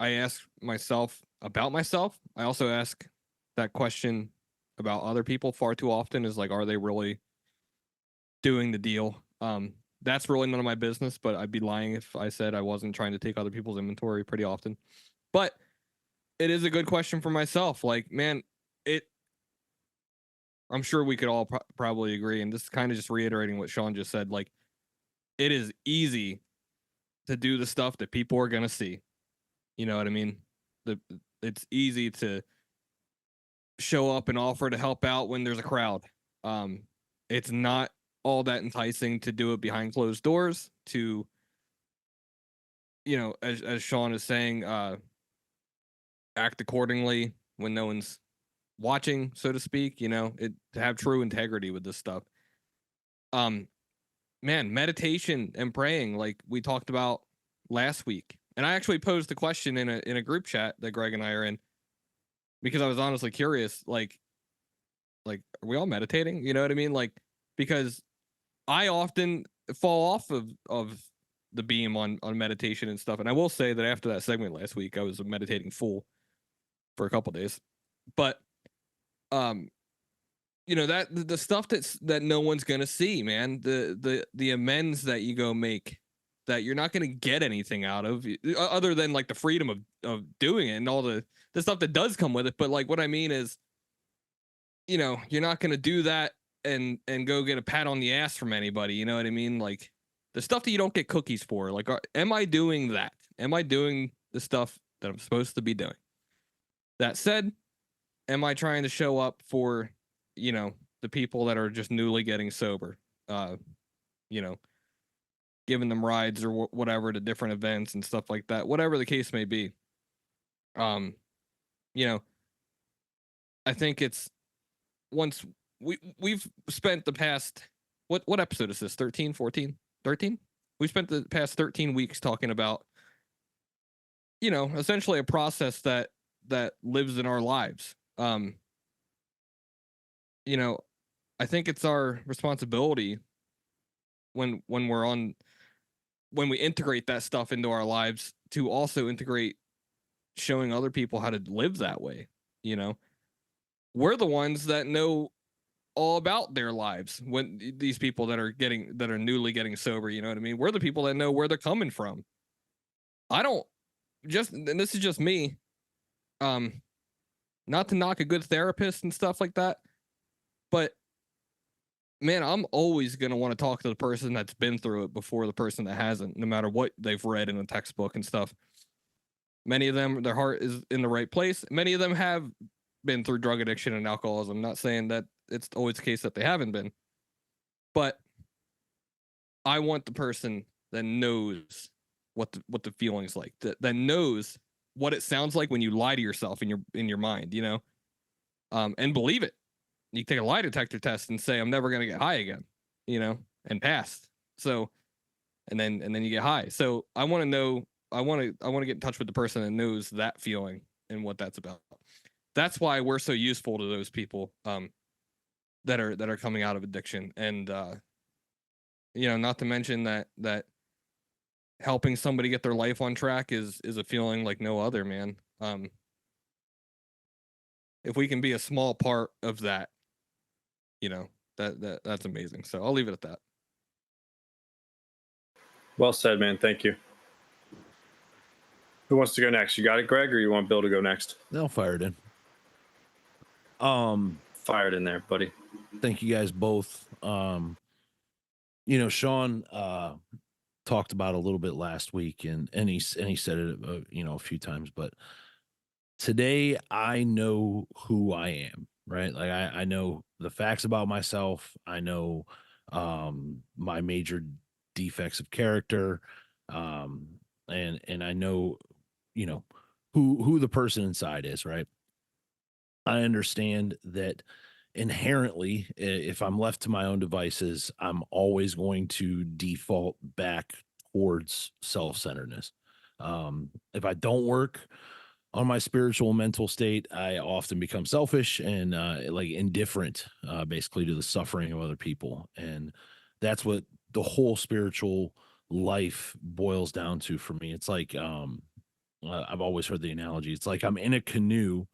ask myself about myself. I also ask that question about other people far too often, is like, are they really doing the deal? That's really none of my business, but I'd be lying if I said I wasn't trying to take other people's inventory pretty often. But it is a good question for myself. Like, man, I'm sure we could all probably agree, and this is kind of just reiterating what Shawn just said. Like, it is easy to do the stuff that people are going to see. You know what I mean? It's easy to show up and offer to help out when there's a crowd. It's not all that enticing to do it behind closed doors, to, as Shawn is saying, act accordingly when no one's watching, so to speak, to have true integrity with this stuff. Man, meditation and praying, like we talked about last week. And I actually posed the question in a group chat that Greg and I are in, because I was honestly curious, like, are we all meditating? You know what I mean? Like, because I often fall off of the beam on meditation and stuff. And I will say that after that segment last week, I was a meditating fool for a couple days. But that the stuff that no one's gonna see, man, the amends that you go make, that you're not gonna get anything out of, other than like the freedom of doing it and all the stuff that does come with it. But like, what I mean is, you're not gonna do that and go get a pat on the ass from anybody. You know what I mean? Like, the stuff that you don't get cookies for. Like, am I doing that? Am I doing the stuff that I'm supposed to be doing? That said, am I trying to show up for, the people that are just newly getting sober? Giving them rides or whatever to different events and stuff like that, whatever the case may be. I think it's, once we've spent the past, what episode is this? 13, 14, 13? We spent the past 13 weeks talking about, essentially a process that lives in our lives. I think it's our responsibility when we integrate that stuff into our lives, to also integrate showing other people how to live that way. We're the ones that know all about their lives, when these people that are newly getting sober, you know what I mean? We're the people that know where they're coming from. And this is just me, not to knock a good therapist and stuff like that, but man, I'm always going to want to talk to the person that's been through it before the person that hasn't, no matter what they've read in a textbook and stuff. Many of them, their heart is in the right place. Many of them have been through drug addiction and alcoholism. I'm not saying that it's always the case that they haven't been, but I want the person that knows what the feeling's like, that knows what it sounds like when you lie to yourself in your mind, and believe it. you take a lie detector test and say, I'm never going to get high again, and passed. So, and then you get high. So I want to know, I want to get in touch with the person that knows that feeling and what that's about. That's why we're so useful to those people, that are coming out of addiction. And, not to mention that helping somebody get their life on track is a feeling like no other, man. If we can be a small part of that, that's amazing. So I'll leave it at that. Well said, man. Thank you. Who wants to go next? You got it, Greg, or you want Bill to go next? They'll fire it in. Fire it in there, buddy. Thank you guys both. Shawn talked about a little bit last week, and he said it a few times, but today I know who I am, right? Like I know the facts about myself. I know my major defects of character, and I know who the person inside is, right? I understand that inherently, if I'm left to my own devices, I'm always going to default back towards self-centeredness. If I don't work on my spiritual mental state, I often become selfish and like indifferent, basically, to the suffering of other people. And that's what the whole spiritual life boils down to for me. It's like, I've always heard the analogy. It's like I'm in a canoe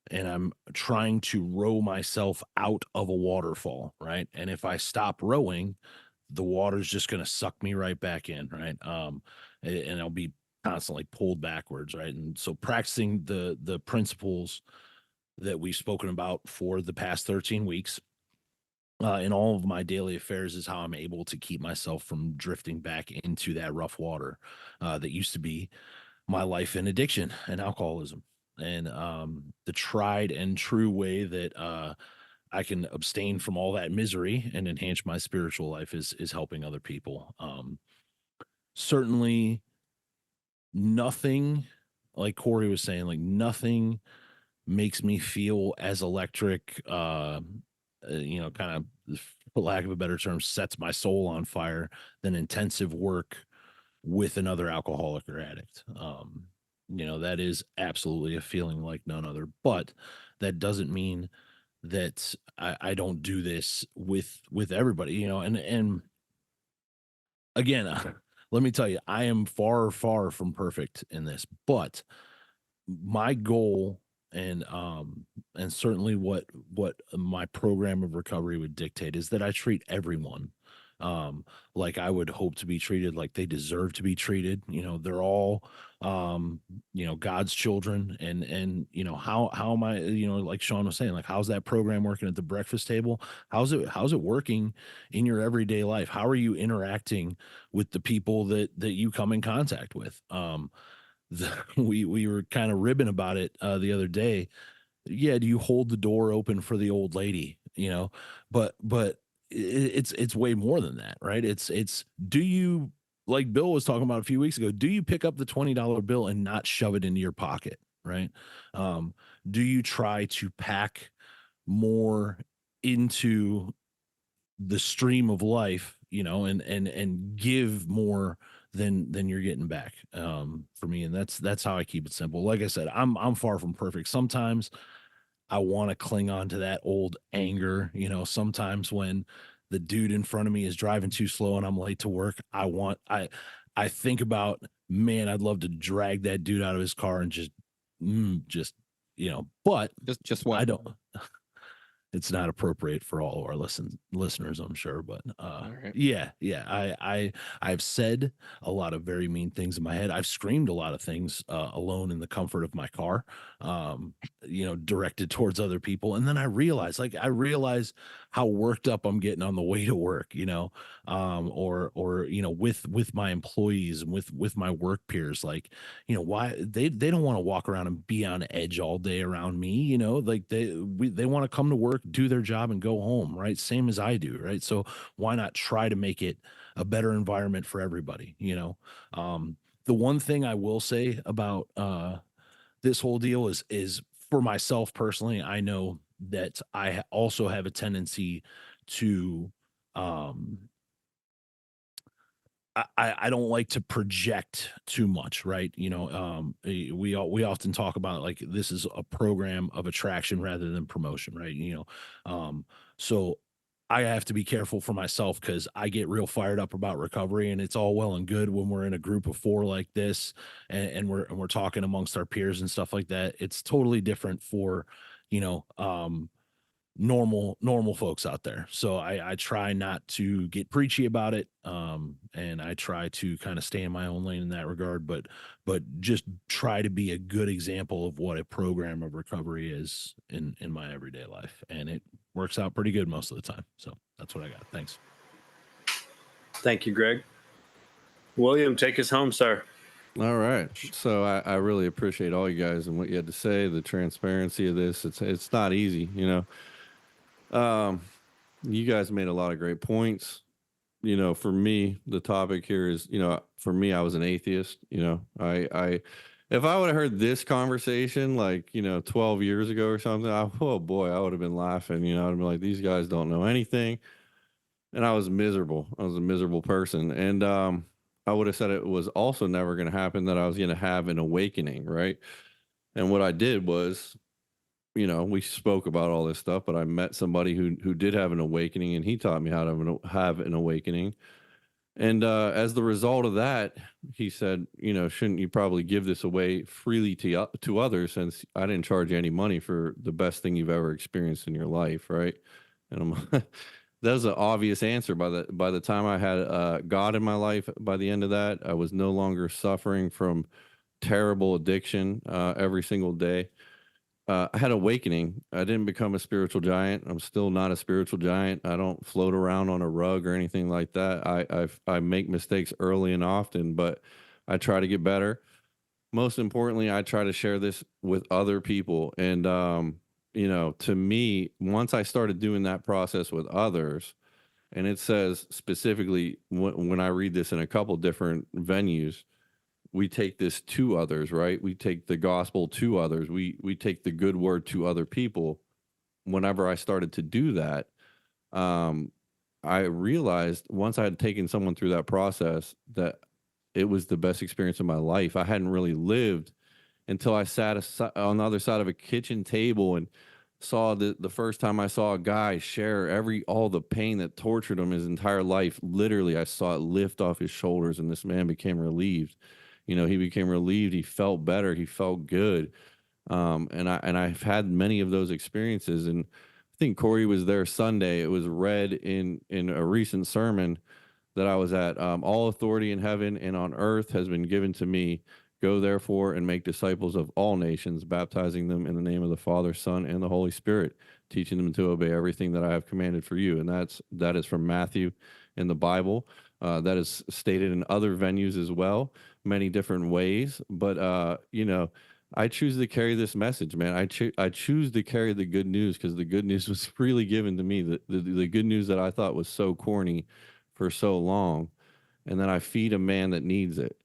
and I'm trying to row myself out of a waterfall, right? And if I stop rowing, the water's just going to suck me right back in, right? And I'll be constantly pulled backwards, right? And so practicing the principles that we've spoken about for the past 13 weeks in all of my daily affairs is how I'm able to keep myself from drifting back into that rough water that used to be my life in addiction and alcoholism. And the tried and true way that I can abstain from all that misery and enhance my spiritual life is helping other people. Certainly nothing, like Corey was saying, like nothing makes me feel as electric, kind of, for lack of a better term, sets my soul on fire than intensive work with another alcoholic or addict. That is absolutely a feeling like none other, but that doesn't mean that I don't do this with everybody, and again, let me tell you, I am far, far from perfect in this, but my goal and certainly what my program of recovery would dictate is that I treat everyone like I would hope to be treated, like they deserve to be treated. They're all God's children, and how am I, like Shawn was saying, like how's that program working at the breakfast table? How's it working in your everyday life? How are you interacting with the people that you come in contact with? We were kind of ribbing about it the other day. Yeah, do you hold the door open for the old lady? But it's way more than that, right? It's do you, like Bill was talking about a few weeks ago, do you pick up the $20 bill and not shove it into your pocket, right? Do you try to pack more into the stream of life, and give more than you're getting back, for me? And that's how I keep it simple. Like I said, I'm far from perfect. Sometimes I want to cling on to that old anger. Sometimes when the dude in front of me is driving too slow and I'm late to work, I think about, man, I'd love to drag that dude out of his car and just, but just what I don't. It's not appropriate for all of our listeners, I'm sure, but right. yeah, I've said a lot of very mean things in my head. I've screamed a lot of things alone in the comfort of my car, directed towards other people, and then I realize how worked up I'm getting on the way to work, or with my employees and with my work peers, like, why they don't want to walk around and be on edge all day around me, like they want to come to work, do their job, and go home, right? Same as I do, right? So why not try to make it a better environment for everybody? The one thing I will say about this whole deal is for myself personally, I know that I also have a tendency to, I don't like to project too much, right? We often talk about like this is a program of attraction rather than promotion, right? So I have to be careful for myself because I get real fired up about recovery, and it's all well and good when we're in a group of 4 like this, and we're talking amongst our peers and stuff like that. It's totally different for, you know, normal folks out there. So I try not to get preachy about it, and I try to kind of stay in my own lane in that regard, but just try to be a good example of what a program of recovery is in my everyday life, and it works out pretty good most of the time. So that's what I got. Thanks. Thank you, Greg. William, take us home, sir. All right. So I really appreciate all you guys and what you had to say, the transparency of this. It's not easy, you know. You guys made a lot of great points. For me, the topic here is, for me, I was an atheist. I if I would have heard this conversation like, 12 years ago or something, oh boy, I would have been laughing. I'd have been like, these guys don't know anything. And I was miserable. I was a miserable person. And I would have said it was also never going to happen, that I was going to have an awakening, right? And what I did was, we spoke about all this stuff, but I met somebody who did have an awakening, and he taught me how to have an awakening. And as the result of that, he said, shouldn't you probably give this away freely to others, since I didn't charge you any money for the best thing you've ever experienced in your life, right? And that was an obvious answer. By the time I had God in my life, by the end of that, I was no longer suffering from terrible addiction every single day. I had awakening. I didn't become a spiritual giant. I'm still not a spiritual giant. I don't float around on a rug or anything like that. I make mistakes early and often, but I try to get better. Most importantly, I try to share this with other people. And to me, once I started doing that process with others, and it says specifically when I read this in a couple different venues, we take this to others, right? We take the gospel to others. We take the good word to other people. Whenever I started to do that, I realized once I had taken someone through that process that it was the best experience of my life. I hadn't really lived until I sat on the other side of a kitchen table and saw the first time I saw a guy share all the pain that tortured him his entire life. Literally, I saw it lift off his shoulders, and this man became relieved. He became relieved. He felt better. He felt good. And I've had many of those experiences. And I think Corey was there Sunday. It was read in a recent sermon that I was at. All authority in heaven and on earth has been given to me. Go therefore and make disciples of all nations, baptizing them in the name of the Father, Son, and the Holy Spirit, teaching them to obey everything that I have commanded for you. And that is from Matthew in the Bible. That is stated in other venues as well, many different ways. But I choose to carry this message, man. I choose to carry the good news, because the good news was freely given to me. The good news that I thought was so corny for so long, and then I feed a man that needs it.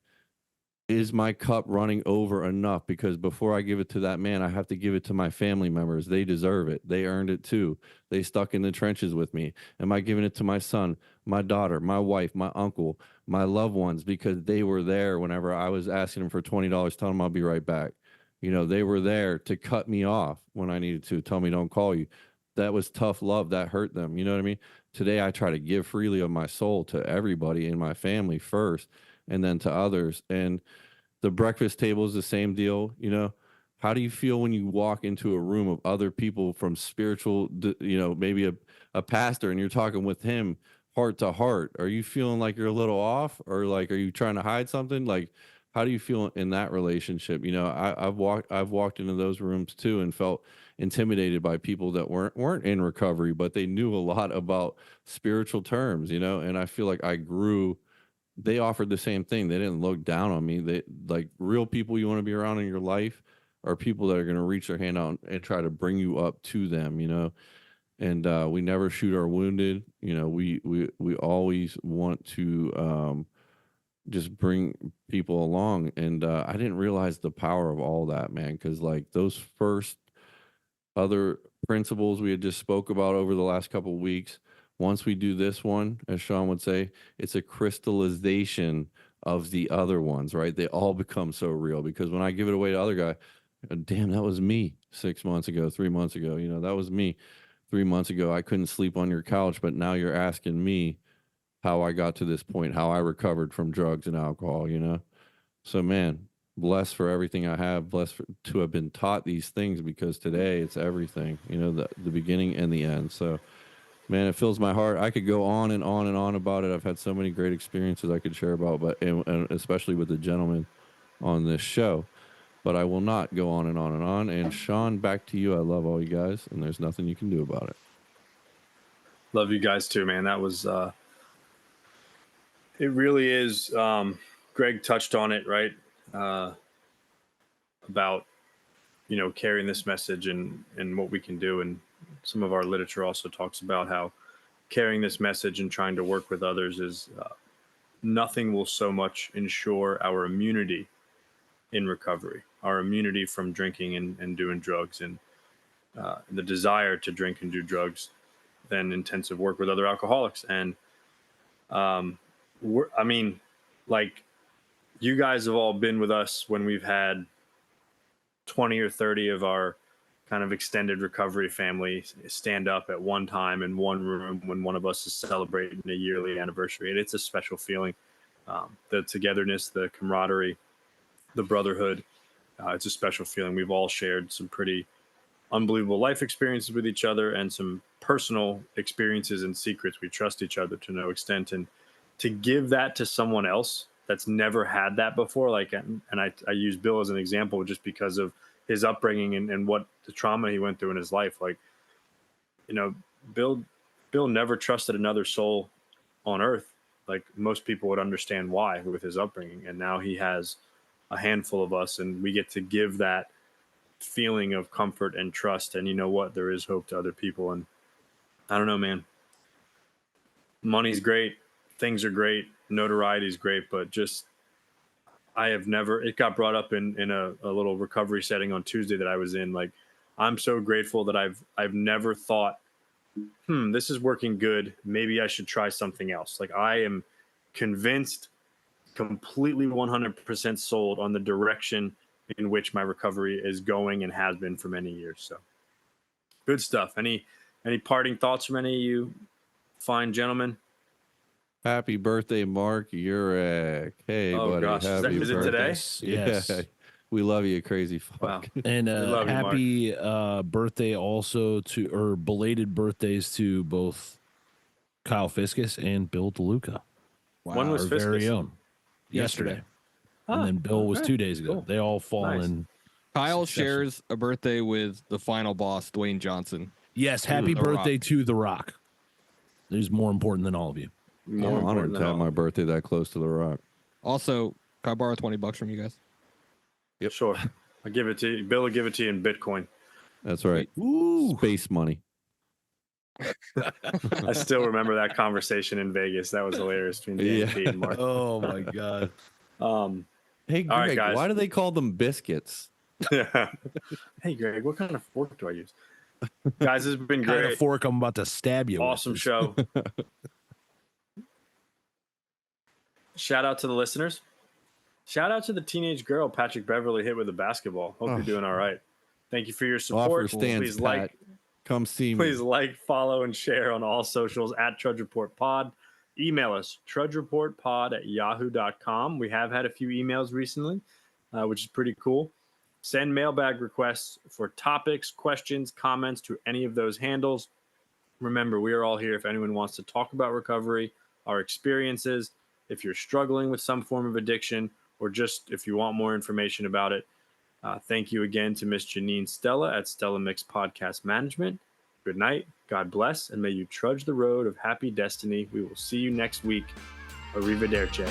Is my cup running over enough? Because before I give it to that man, I have to give it to my family members. They deserve it. They earned it too. They stuck in the trenches with me. Am I giving it to my son, my daughter, my wife, my uncle, my loved ones, because they were there whenever I was asking them for $20, telling them I'll be right back? They were there to cut me off when I needed to, tell me don't call you. That was tough love. That hurt them. You know what I mean? Today, I try to give freely of my soul to everybody in my family first, and then to others. And the breakfast table is the same deal. How do you feel when you walk into a room of other people from spiritual, maybe a pastor, and you're talking with him heart to heart? Are you feeling like you're a little off, or like, are you trying to hide something? Like, how do you feel in that relationship? I've walked into those rooms too and felt intimidated by people that weren't in recovery, but they knew a lot about spiritual terms, and I feel like I grew. They offered the same thing. They didn't look down on me. They, like, real people you want to be around in your life are people that are going to reach their hand out and try to bring you up to them, and we never shoot our wounded. We always want to just bring people along. And I didn't realize the power of all that, man, because like those first other principles we had just spoke about over the last couple of weeks. Once we do this one, as Shawn would say, it's a crystallization of the other ones, right? They all become so real because when I give it away to the other guy, damn, that was me 6 months ago, 3 months ago. That was me 3 months ago. I couldn't sleep on your couch, but now you're asking me how I got to this point, how I recovered from drugs and alcohol, So, man, blessed for everything I have, to have been taught these things because today it's everything, the beginning and the end. So, man, it fills my heart. I could go on and on and on about it. I've had so many great experiences I could share about, and especially with the gentleman on this show. But I will not go on and on and on. And Shawn, back to you. I love all you guys, and there's nothing you can do about it. Love you guys too, man. That was, it really is. Greg touched on it, right? About, carrying this message and what we can do. And some of our literature also talks about how carrying this message and trying to work with others is nothing will so much ensure our immunity in recovery, our immunity from drinking and doing drugs and the desire to drink and do drugs than intensive work with other alcoholics. And you guys have all been with us when we've had 20 or 30 of our kind of extended recovery family stand up at one time in one room when one of us is celebrating a yearly anniversary. And it's a special feeling. The togetherness, the camaraderie, the brotherhood. It's a special feeling. We've all shared some pretty unbelievable life experiences with each other and some personal experiences and secrets. We trust each other to no extent. And to give that to someone else that's never had that before, and I use Bill as an example just because of his upbringing and what the trauma he went through in his life. Bill never trusted another soul on earth. Like most people would understand why with his upbringing. And now he has a handful of us, and we get to give that feeling of comfort and trust. And you know what? There is hope to other people. And I don't know, man. Money's great. Things are great. Notoriety is great. But just, it got brought up in a little recovery setting on Tuesday that I was in. Like, I'm so grateful that I've never thought, this is working good. Maybe I should try something else. Like, I am convinced, completely 100% sold on the direction in which my recovery is going and has been for many years. So good stuff. Any parting thoughts from any of you fine gentlemen? Happy birthday, Mark Urek. Hey, buddy. Gosh. Happy Is it birthday. today? Yes. Yeah. We love you, crazy fuck. Wow. And love you, happy birthday also or belated birthdays to both Kyle Fiskus and Bill DeLuca. Wow. When was Our very Fiskus? own. Yesterday. Ah, And then Bill was okay. 2 days ago. Cool. They all fall Nice. in. Kyle succession. shares a birthday with the final boss, Dwayne Johnson. Yes, happy The birthday Rock. to The Rock. He's more important than all of you. More I'm honored important to than have all. my birthday that close to The Rock. Also, can I borrow $20 from you guys? Yep. Sure. I'll give it to you. Bill will give it to you in Bitcoin. That's right. Ooh. Space money. I still remember that conversation in Vegas. That was hilarious between DNP and Mark. Oh my God. Hey, All right, Greg, guys. why do they call them biscuits? Hey, Greg, what kind of fork do I use? Guys, this has been Kind great. of fork I'm about to stab you with. Awesome show. Shout out to the listeners. Shout out to the teenage girl Patrick Beverly hit with a basketball. Hope you're doing all right. Thank you for your support. Offer stands, Pat. Come see me. Please like, follow, and share on all socials at Trudge Report Pod. Email us, trudgereportpod@yahoo.com. We have had a few emails recently, which is pretty cool. Send mailbag requests for topics, questions, comments to any of those handles. Remember, we are all here if anyone wants to talk about recovery, our experiences, if you're struggling with some form of addiction, or just if you want more information about it. Thank you again to Miss Janine Stella at Stella Mix Podcast Management. Good night. God bless, and may you trudge the road of happy destiny. We will see you next week. Arrivederci.